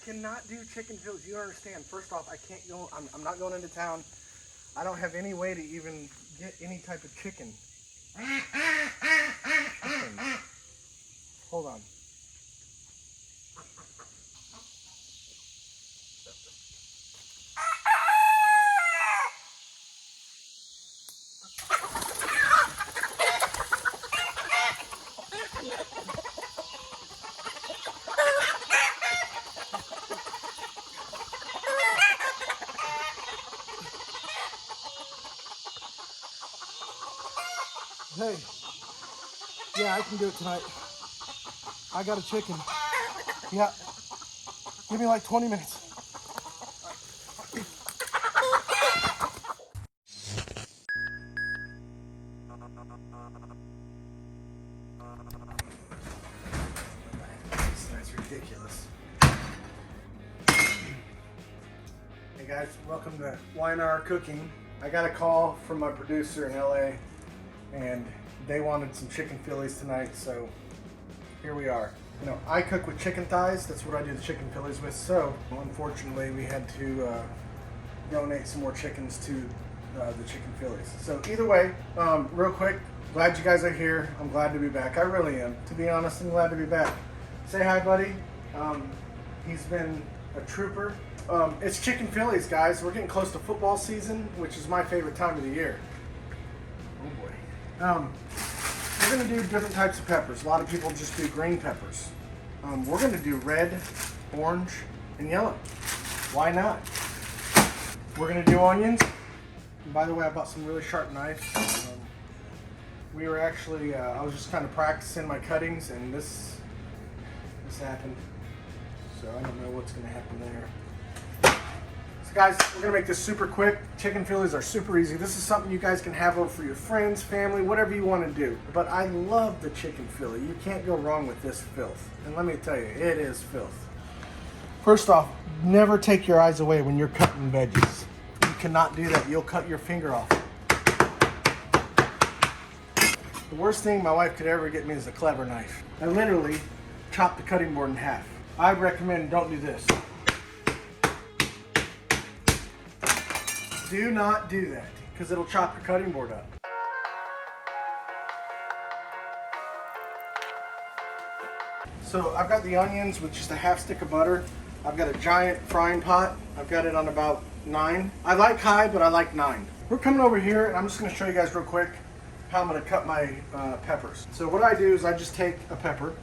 cannot do chicken Phillies. You don't understand. First off, I can't go. I'm not going into town. I don't have any way to even get any type of chicken. Hold on. Hey, yeah, I can do it tonight. I got a chicken. Yeah, give me like 20 minutes. That's ridiculous. Hey guys, welcome to YNR Cooking. I got a call from my producer in LA. And they wanted some chicken Phillies tonight, so here we are. You know, I cook with chicken thighs. That's what I do the chicken Phillies with. So unfortunately, we had to donate some more chickens to the chicken Phillies. So either way, real quick, glad you guys are here. I'm glad to be back. I really am. To be honest, I'm glad to be back. Say hi, buddy. He's been a trooper. It's chicken Phillies, guys. We're getting close to football season, which is my favorite time of the year. Oh boy. We're going to do different types of peppers. A lot of people just do green peppers. We're going to do red, orange, and yellow. Why not? We're going to do onions. And by the way, I bought some really sharp knives. We were actually, I was just kind of practicing my cuttings, and this happened. So I don't know what's going to happen there. So guys, we're going to make this super quick. Chicken Phillies are super easy. This is something you guys can have over for your friends, family, whatever you want to do. But I love the chicken Philly. You can't go wrong with this filth. And let me tell you, it is filth. First off, never take your eyes away when you're cutting veggies. You cannot do that. You'll cut your finger off. The worst thing my wife could ever get me is a clever knife. I literally chopped the cutting board in half. I recommend don't do this. Do not do that, because it'll chop your cutting board up. So I've got the onions with just a half stick of butter. I've got a giant frying pot. I've got it on about 9. I like high, but I like 9. We're coming over here, and I'm just going to show you guys real quick how I'm going to cut my peppers. So what I do is I just take a pepper.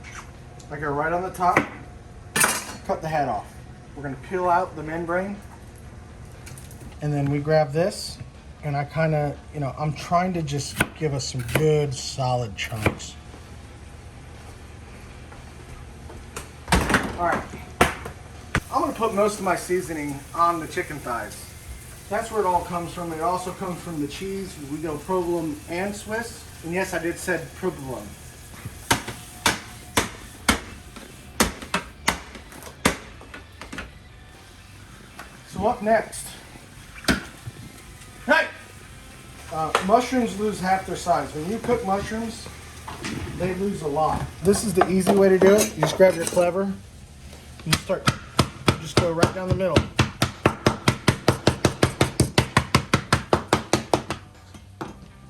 I go right on the top, cut the head off. We're going to peel out the membrane. And then we grab this, and I kind of, you know, I'm trying to just give us some good solid chunks. All right, I'm gonna put most of my seasoning on the chicken thighs. That's where it all comes from. It also comes from the cheese. We go provolone and Swiss. And yes, I did said provolone. So up next, hey! Mushrooms lose half their size. When you cook mushrooms, they lose a lot. This is the easy way to do it. You just grab your cleaver and you just go right down the middle.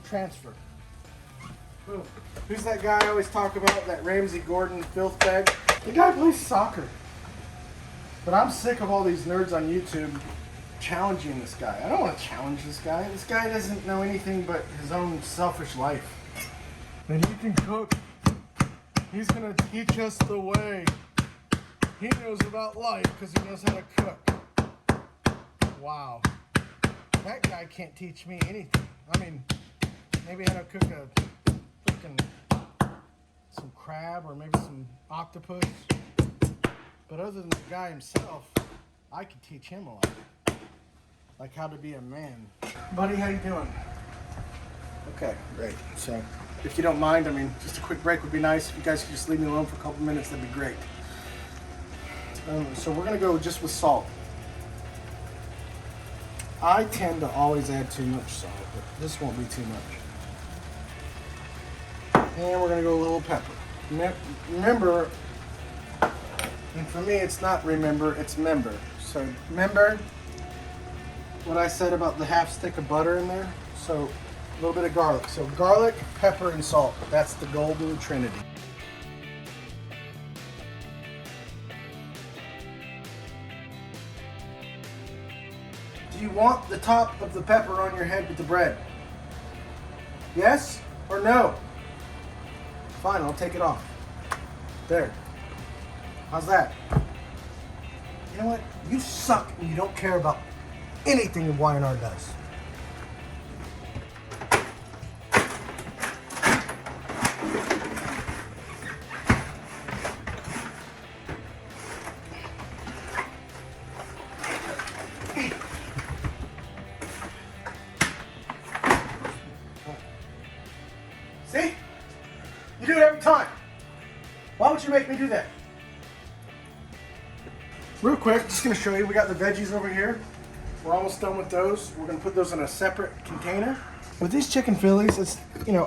Transfer. Boom. Who's that guy I always talk about, that Ramsey Gordon filth bag? The guy plays soccer. But I'm sick of all these nerds on YouTube challenging this guy. I don't want to challenge this guy. This guy doesn't know anything but his own selfish life. And he can cook. He's going to teach us the way. He knows about life because he knows how to cook. Wow. That guy can't teach me anything. I mean, maybe how to cook some crab or maybe some octopus. But other than the guy himself, I could teach him a lot. Like how to be a man. Buddy, how you doing? Okay, great. So, if you don't mind, I mean, just a quick break would be nice. If you guys could just leave me alone for a couple minutes, that'd be great. So we're gonna go just with salt. I tend to always add too much salt, but this won't be too much. And we're gonna go a little pepper. Remember, And for me, it's not remember, it's member. So remember what I said about the half stick of butter in there? So a little bit of garlic. So garlic, pepper, and salt. That's the golden trinity. Do you want the top of the pepper on your head with the bread? Yes or no? Fine, I'll take it off. There. How's that? You know what? You suck and you don't care about anything Y&R does. See? You do it every time. Why would you make me do that? Real quick, just gonna show you, we got the veggies over here. We're almost done with those. We're gonna put those in a separate container. With these chicken Phillies, it's,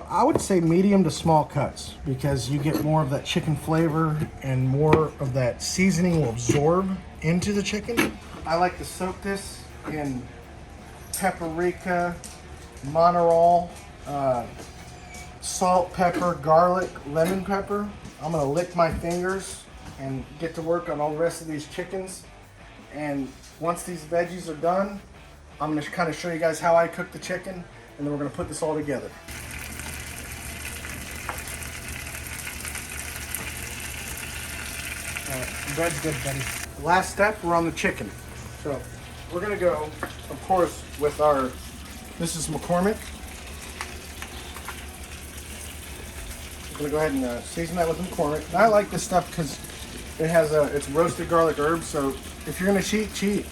I would say medium to small cuts because you get more of that chicken flavor and more of that seasoning will absorb into the chicken. I like to soak this in paprika, Monterey, salt, pepper, garlic, lemon pepper. I'm gonna lick my fingers and get to work on all the rest of these chickens. And once these veggies are done, I'm gonna kind of show you guys how I cook the chicken, and then we're gonna put this all together. All right, the bread's good, buddy. Last step, we're on the chicken. So we're gonna go, of course, with this is McCormick. I'm gonna go ahead and season that with McCormick. And I like this stuff because it's roasted garlic herbs, so if you're gonna cheat, cheat.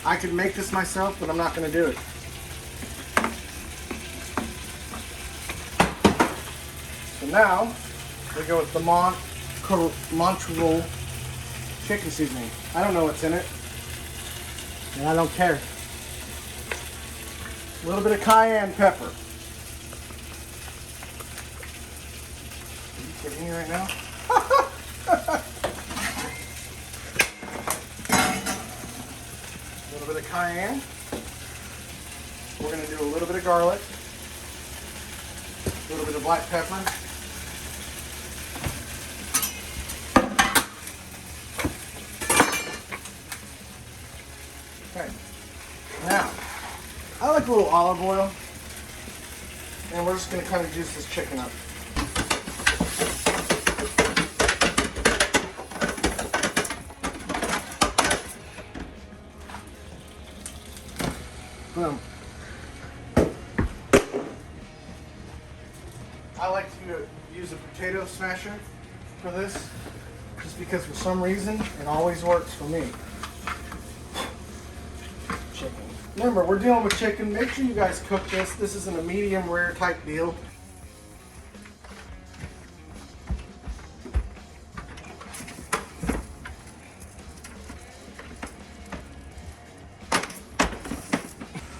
I could make this myself, but I'm not gonna do it. So now, we go with the Montreal chicken seasoning. I don't know what's in it, and I don't care. A little bit of cayenne pepper. Are you kidding me right now? A little bit of cayenne. We're going to do a little bit of garlic, a little bit of black pepper, okay. Now, I like a little olive oil, and we're just going to kind of juice this chicken up. Boom. I like to use a potato smasher for this, just because for some reason it always works for me. Chicken. Remember, we're dealing with chicken. Make sure you guys cook this. This isn't a medium rare type deal.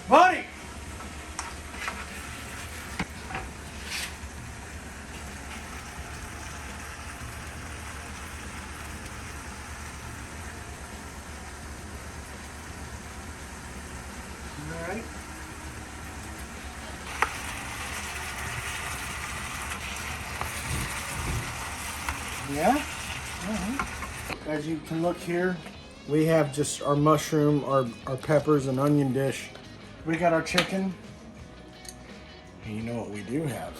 Buddy! Alright. Yeah? As you can look here, we have just our mushroom, our peppers, and onion dish. We got our chicken, and you know what we do have?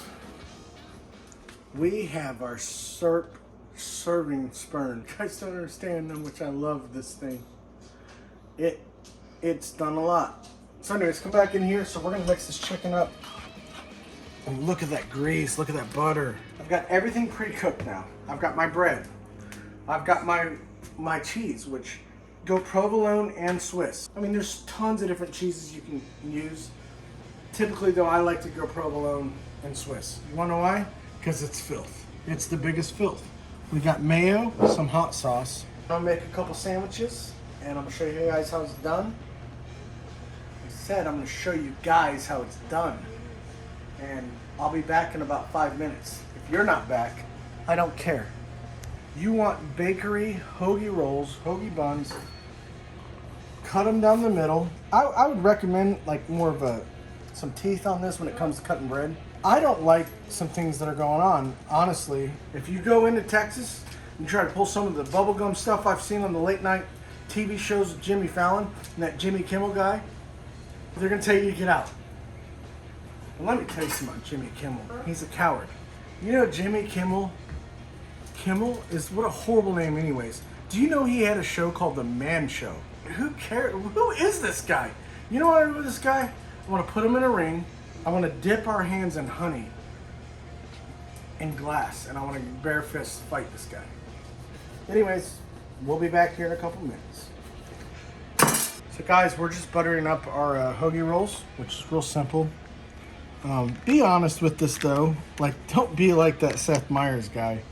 We have our serving spoon. You guys don't understand how much I love this thing. It's done a lot. So anyways, come back in here. So we're gonna mix this chicken up. And look at that grease, look at that butter. I've got everything pre-cooked now. I've got my bread. I've got my cheese, which go provolone and Swiss. I mean, there's tons of different cheeses you can use. Typically though, I like to go provolone and Swiss. You wanna know why? Because it's filth. It's the biggest filth. We got mayo, some hot sauce. I'll make a couple sandwiches, and I'm gonna show you guys how it's done. I said I'm gonna show you guys how it's done. And I'll be back in about 5 minutes. If you're not back, I don't care. You want bakery hoagie rolls, hoagie buns. Cut them down the middle. I would recommend like more of some teeth on this when it comes to cutting bread. I don't like some things that are going on, honestly. If you go into Texas and try to pull some of the bubblegum stuff I've seen on the late night TV shows with Jimmy Fallon and that Jimmy Kimmel guy, they're gonna tell you to get out. And let me tell you something about Jimmy Kimmel. He's a coward. You know Jimmy Kimmel? Kimmel is, what a horrible name anyways. Do you know he had a show called The Man Show? Who cares? Who is this guy? You know what I do with this guy? I want to put him in a ring. I want to dip our hands in honey and glass, and I want to bare fist fight this guy. Anyways, we'll be back here in a couple minutes. So guys, we're just buttering up our hoagie rolls, which is real simple. Be honest with this though. Like, don't be like that Seth Meyers guy.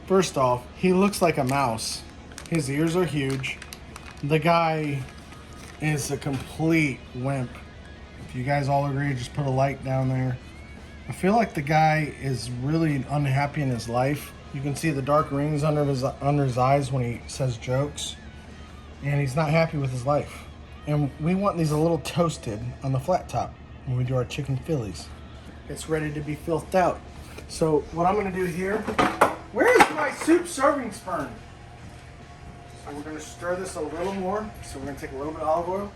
First off, he looks like a mouse. His ears are huge. The guy is a complete wimp. If you guys all agree, just put a like down there. I feel like the guy is really unhappy in his life. You can see the dark rings under his eyes when he says jokes. And he's not happy with his life. And we want these a little toasted on the flat top when we do our Chicken Phillies. It's ready to be filthed out. So what I'm gonna do here, where's my soup serving spoon? So we're gonna stir this a little more. So we're gonna take a little bit of olive oil.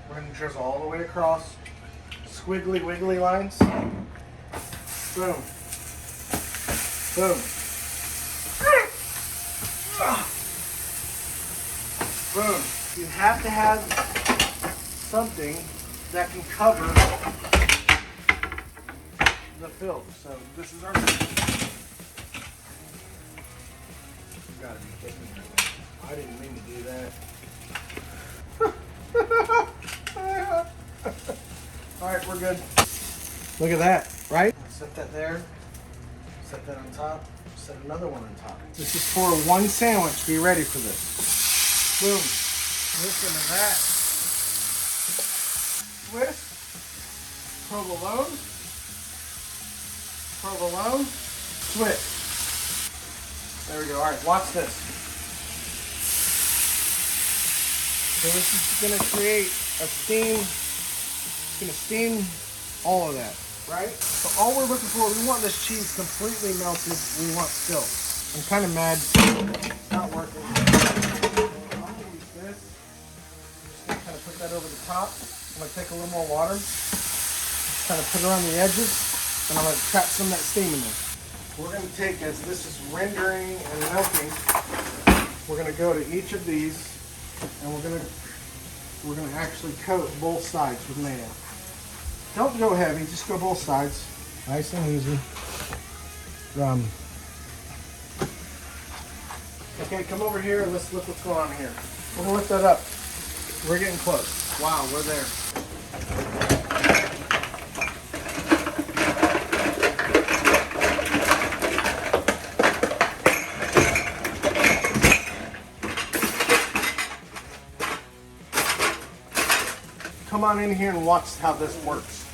We're gonna drizzle all the way across. Squiggly wiggly lines. Boom. Boom. Boom. You have to have something that can cover the filth. So this is our. You gotta be kidding me. I didn't mean to do that. Alright, we're good. Look at that, right? Set that there. Set that on top. Set another one on top. This is for one sandwich. Be ready for this. Boom. Listen to that. Twist. Provolone. Provolone. Twist. There we go. Alright, watch this. So this is going to create a steam. It's going to steam all of that, right? So all we're looking for, we want this cheese completely melted. We want still. I'm kind of mad. It's not working. I'm going to use this. I'm just going to kind of put that over the top. I'm going to take a little more water. Just kind of put it around the edges. And I'm going to trap some of that steam in there. We're going to take, as this is rendering and melting, we're going to go to each of these. And we're gonna actually coat both sides with mayo. Don't go heavy, just go both sides. Nice and easy. Okay, come over here and let's look what's going on here. We're gonna lift that up. We're getting close. Wow, we're there. Come on in here and watch how this works.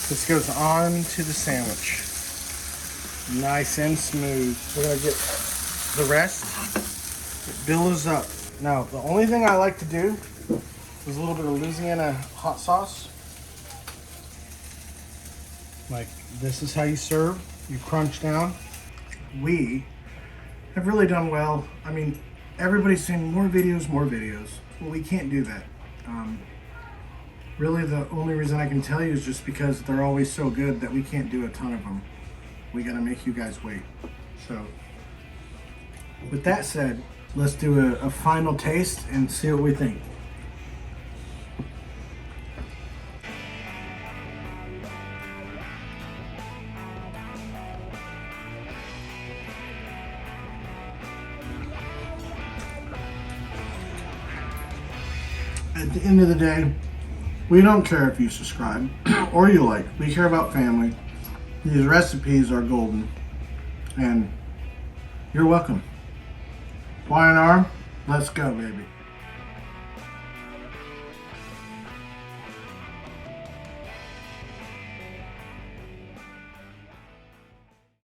This goes on to the sandwich. Nice and smooth. We're gonna get the rest. It billows up. Now, the only thing I like to do is a little bit of Louisiana hot sauce. Like, this is how you serve. You crunch down. We have really done well. I mean, everybody's saying more videos. Well, we can't do that. Really, the only reason I can tell you is just because they're always so good that we can't do a ton of them. We gotta make you guys wait. So, with that said, let's do a final taste and see what we think. At the end of the day, we don't care if you subscribe or you like. We care about family. These recipes are golden. And you're welcome. Y&R, let's go, baby.